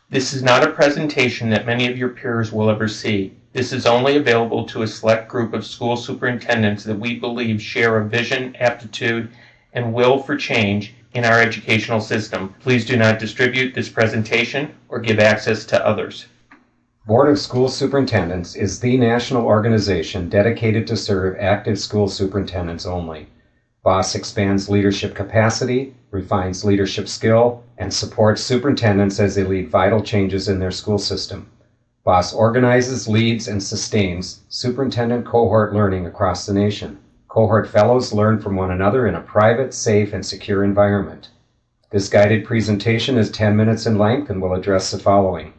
This is not a presentation that many of your peers will ever see. This is only available to a select group of school superintendents that we believe share a vision, aptitude, and will for change in our educational system. Please do not distribute this presentation or give access to others. Board of School Superintendents is the national organization dedicated to serve active school superintendents only. BOSS expands leadership capacity, refines leadership skill, and supports superintendents as they lead vital changes in their school system. BOSS organizes, leads, and sustains superintendent cohort learning across the nation. Cohort fellows learn from one another in a private, safe, and secure environment. This guided presentation is 10 minutes in length and will address the following: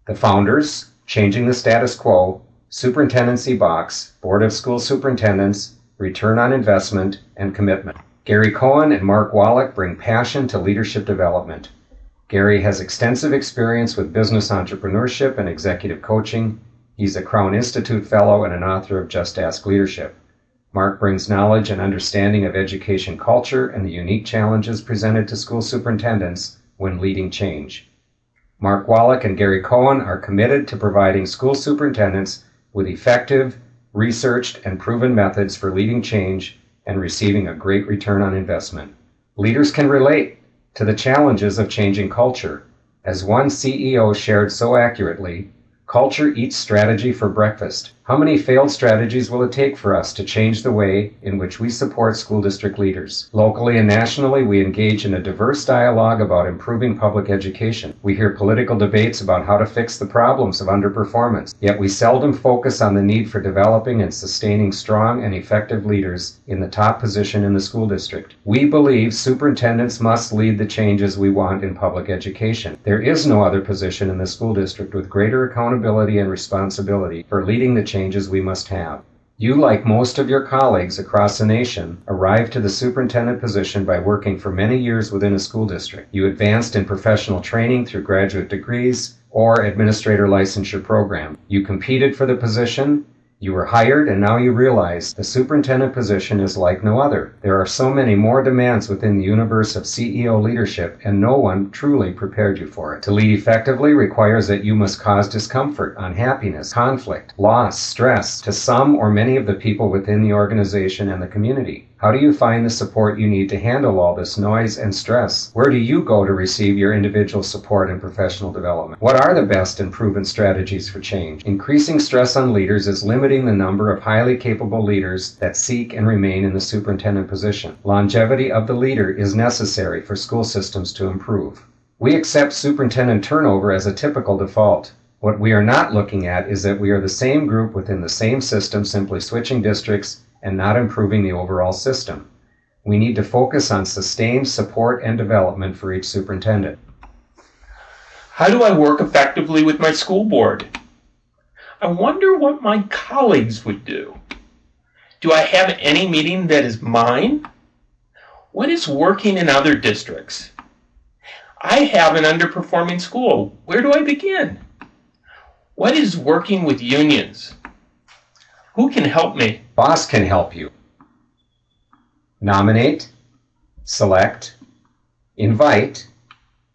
the founders, changing the status quo, superintendency box, Board of School Superintendents, return on investment, and commitment. Gary Cohen and Mark Wallach bring passion to leadership development. Gary has extensive experience with business entrepreneurship and executive coaching. He's a Crown Institute Fellow and an author of Just Ask Leadership. Mark brings knowledge and understanding of education culture and the unique challenges presented to school superintendents when leading change. Mark Wallach and Gary Cohen are committed to providing school superintendents with effective, researched, and proven methods for leading change and receiving a great return on investment. Leaders can relate to the challenges of changing culture. As one CEO shared so accurately, culture eats strategy for breakfast. How many failed strategies will it take for us to change the way in which we support school district leaders? Locally and nationally, we engage in a diverse dialogue about improving public education. We hear political debates about how to fix the problems of underperformance, yet we seldom focus on the need for developing and sustaining strong and effective leaders in the top position in the school district. We believe superintendents must lead the changes we want in public education. There is no other position in the school district with greater accountability and responsibility for leading the changes we must have. You, like most of your colleagues across the nation, arrived to the superintendent position by working for many years within a school district. You advanced in professional training through graduate degrees or administrator licensure program. You competed for the position, you were hired, and now you realize the superintendent position is like no other. There are so many more demands within the universe of CEO leadership, and no one truly prepared you for it. To lead effectively requires that you must cause discomfort, unhappiness, conflict, loss, stress to some or many of the people within the organization and the community. How do you find the support you need to handle all this noise and stress? Where do you go to receive your individual support and professional development? What are the best and proven strategies for change? Increasing stress on leaders is limiting the number of highly capable leaders that seek and remain in the superintendent position. Longevity of the leader is necessary for school systems to improve. We accept superintendent turnover as a typical default. What we are not looking at is that we are the same group within the same system, simply switching districts and not improving the overall system. We need to focus on sustained support and development for each superintendent. How do I work effectively with my school board? I wonder what my colleagues would do. Do I have any meeting that is mine? What is working in other districts? I have an underperforming school. Where do I begin? What is working with unions? Who can help me? BOSS can help you. Nominate, select, invite,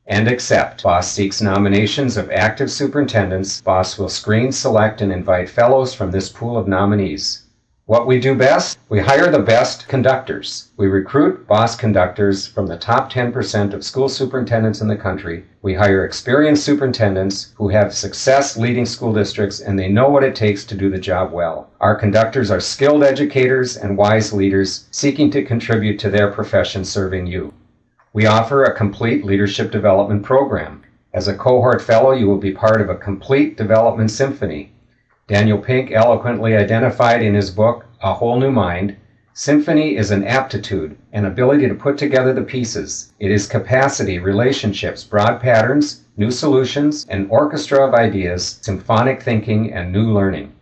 and accept. BOSS seeks nominations of active superintendents. BOSS will screen, select, and invite fellows from this pool of nominees. What we do best? We hire the best conductors. We recruit BOSS conductors from the top 10% of school superintendents in the country. We hire experienced superintendents who have success leading school districts, and they know what it takes to do the job well. Our conductors are skilled educators and wise leaders seeking to contribute to their profession serving you. We offer a complete leadership development program. As a cohort fellow, you will be part of a complete development symphony. Daniel Pink eloquently identified in his book, A Whole New Mind, symphony is an aptitude, an ability to put together the pieces. It is capacity, relationships, broad patterns, new solutions, an orchestra of ideas, symphonic thinking, and new learning.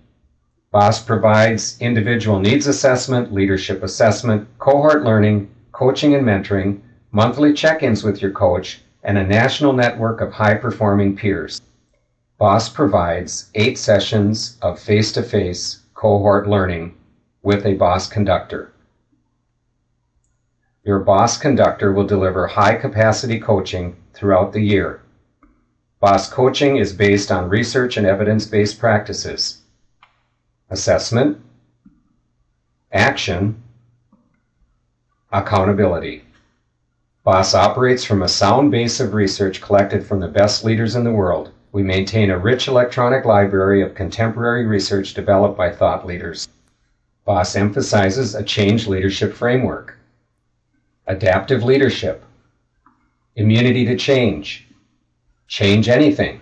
BOSS provides individual needs assessment, leadership assessment, cohort learning, coaching and mentoring, monthly check-ins with your coach, and a national network of high-performing peers. BOSS provides 8 sessions of face-to-face cohort learning with a BOSS conductor. Your BOSS conductor will deliver high-capacity coaching throughout the year. Boss coaching is based on research and evidence-based practices. Assessment, action, accountability. Boss operates from a sound base of research collected from the best leaders in the world. We maintain a rich electronic library of contemporary research developed by thought leaders. Boss emphasizes a change leadership framework, adaptive leadership, immunity to change anything.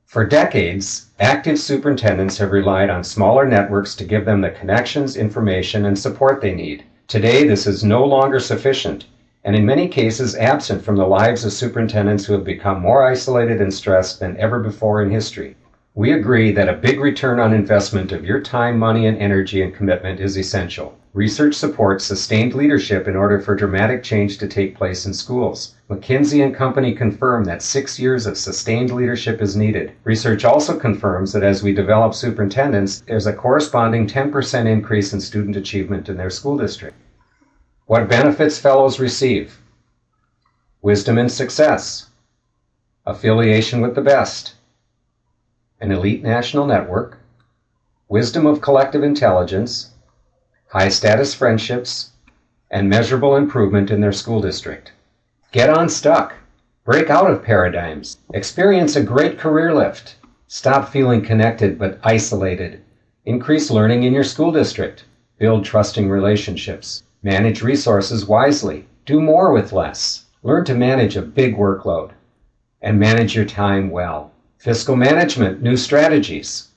For decades, active superintendents have relied on smaller networks to give them the connections, information, and support they need. Today, this is no longer sufficient, and in many cases absent from the lives of superintendents who have become more isolated and stressed than ever before in history. We agree that a big return on investment of your time, money, and energy and commitment is essential. Research supports sustained leadership in order for dramatic change to take place in schools. McKinsey & Company confirm that 6 years of sustained leadership is needed. Research also confirms that as we develop superintendents, there's a corresponding 10% increase in student achievement in their school district. What benefits fellows receive? Wisdom and success, affiliation with the best, an elite national network, wisdom of collective intelligence, high-status friendships, and measurable improvement in their school district. Get unstuck. Break out of paradigms. Experience a great career lift. Stop feeling connected but isolated. Increase learning in your school district. Build trusting relationships. Manage resources wisely. Do more with less. Learn to manage a big workload. And manage your time well. Fiscal management, new strategies.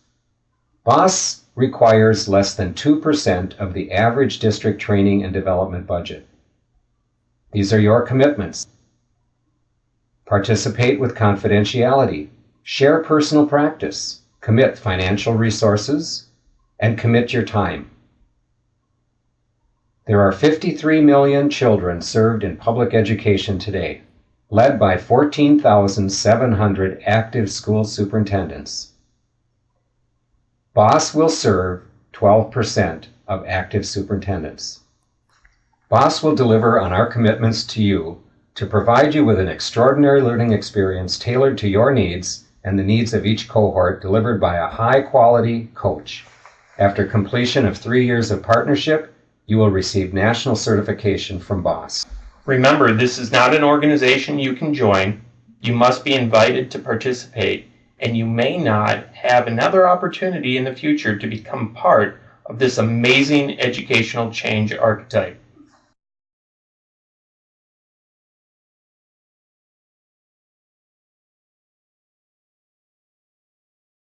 Boss requires less than 2% of the average district training and development budget. These are your commitments. Participate with confidentiality. Share personal practice. Commit financial resources. And commit your time. There are 53 million children served in public education today, led by 14,700 active school superintendents. Boss will serve 12% of active superintendents. Boss will deliver on our commitments to you to provide you with an extraordinary learning experience tailored to your needs and the needs of each cohort, delivered by a high-quality coach. After completion of 3 years of partnership, you will receive national certification from Boss. Remember, this is not an organization you can join. You must be invited to participate, and you may not have another opportunity in the future to become part of this amazing educational change archetype.